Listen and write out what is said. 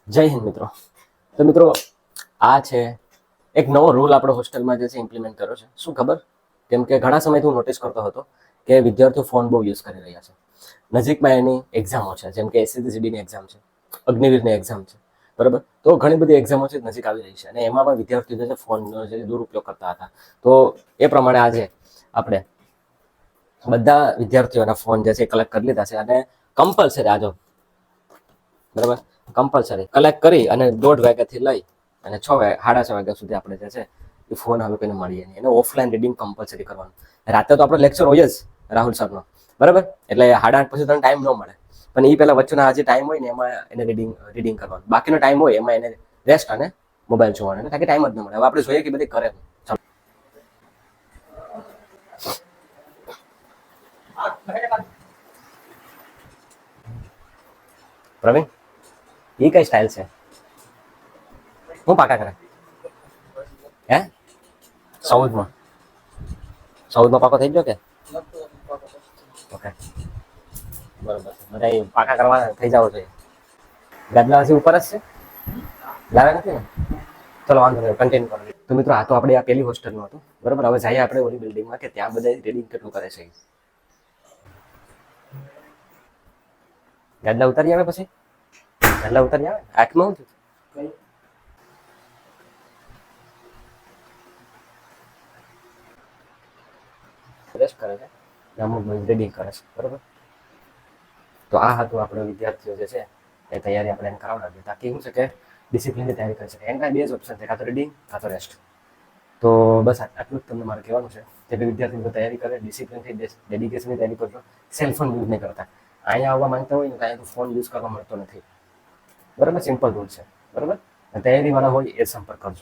જય હિન્દ મિત્રો. તો મિત્રો, આ છે એક નવો રૂલ આપણો હોસ્ટેલમાં જે છે ઇમ્પ્લિમેન્ટ કર્યો છે. શું ખબર? કેમ કે ઘણા સમયથી હું નોટિસ કરતો હતો કે વિદ્યાર્થીઓ ફોન બહુ યુઝ કરી રહ્યા છે. નજીકમાં એની એક્ઝામો છે, જેમ કે એસએસસીજીડીની એક્ઝામ છે, અગ્નિવીરની એક્ઝામ છે, બરાબર. તો ઘણી બધી એક્ઝામો છે નજીક આવી રહી છે અને એમાં પણ વિદ્યાર્થીઓ જે છે ફોનનો જે દુરુપયોગ કરતા હતા. તો એ પ્રમાણે આજે આપણે બધા વિદ્યાર્થીઓના ફોન જે છે કલેક્ટ કરી લીધા છે અને કમ્પલસરી આજો, બરાબર, કમ્પલસરી કલેક્ટ કરી અને 1:30 વાગ્યાથી લઈ અને 6 વાગ્યા સુધી આપણે જે છે એ ફોન હવે કોઈને મળીએ નહીં. એને ઓફલાઈન રીડિંગ કમ્પલસરી કરવાનું. રાતે તો આપણો લેક્ચર હોય જ રાહુલ સરનો, બરાબર, એટલે 8:30 પછી તને ટાઈમ ન મળે, પણ એ પહેલા વચ્ચેના આજે ટાઈમ હોય ને એમાં એને રીડિંગ કરવાનું. બાકીનો ટાઈમ હોય એમાં એને રેસ્ટ અને મોબાઈલ જોવાનો, તાકી ટાઈમ જ ન મળે. હવે આપણે જોઈએ કે બધી કરે. પ્રવીણ, એ કઈ સ્ટાઇલ છે? હું પાકા કરે હે 14માં પાકો થઈ ગયો કે? ઓકે, બરોબર. બધા પાકા કરવા થઈ જાવ જોઈએ. ગાદલા હજી ઉપર જ છે, લાવે નથી ને? ચલો વાંધો નહીં, કન્ટિન્યુ કરો. તો મિત્રો, આ તો આપણે આ પેલી હોસ્ટેલનું હતું, બરાબર. હવે જઈએ આપણે ઓલી બિલ્ડિંગમાં કે ત્યાં બધા રીડિંગ કેટલું કરે છે. ગાદલા ઉતારી આવે પછી ગાદલા ઉતારી આવે આંખમાં શું થયું? રેસ્ટ કરે છે, અમુક રીડિંગ કરે છે, બરાબર. તો આ હતું આપણે વિદ્યાર્થીઓ જે છે એ તૈયારી આપણે એને કરાવડાવીએ, તાકી શું છે કે ડિસિપ્લિનની તૈયારી કરી શકે. એના બે જ ઓપ્શન છે, કાં તો રીડિંગ કાં તો રેસ્ટ. તો બસ આટલું જ તમને મારે કહેવાનું છે કે વિદ્યાર્થીઓ તૈયારી કરે, ડિસિપ્લિનથી ડેડિકેશનની તૈયારી કરજો, સેલફોન યુઝ નહીં કરતા. અહીંયા આવવા માંગતા હોય ને તો અહીંયા તો ફોન યુઝ કરવા મળતો નથી, બરાબર. સિમ્પલ રૂલ છે, બરાબર. તૈયારીવાળા હોય એ સંપર્ક કરજો.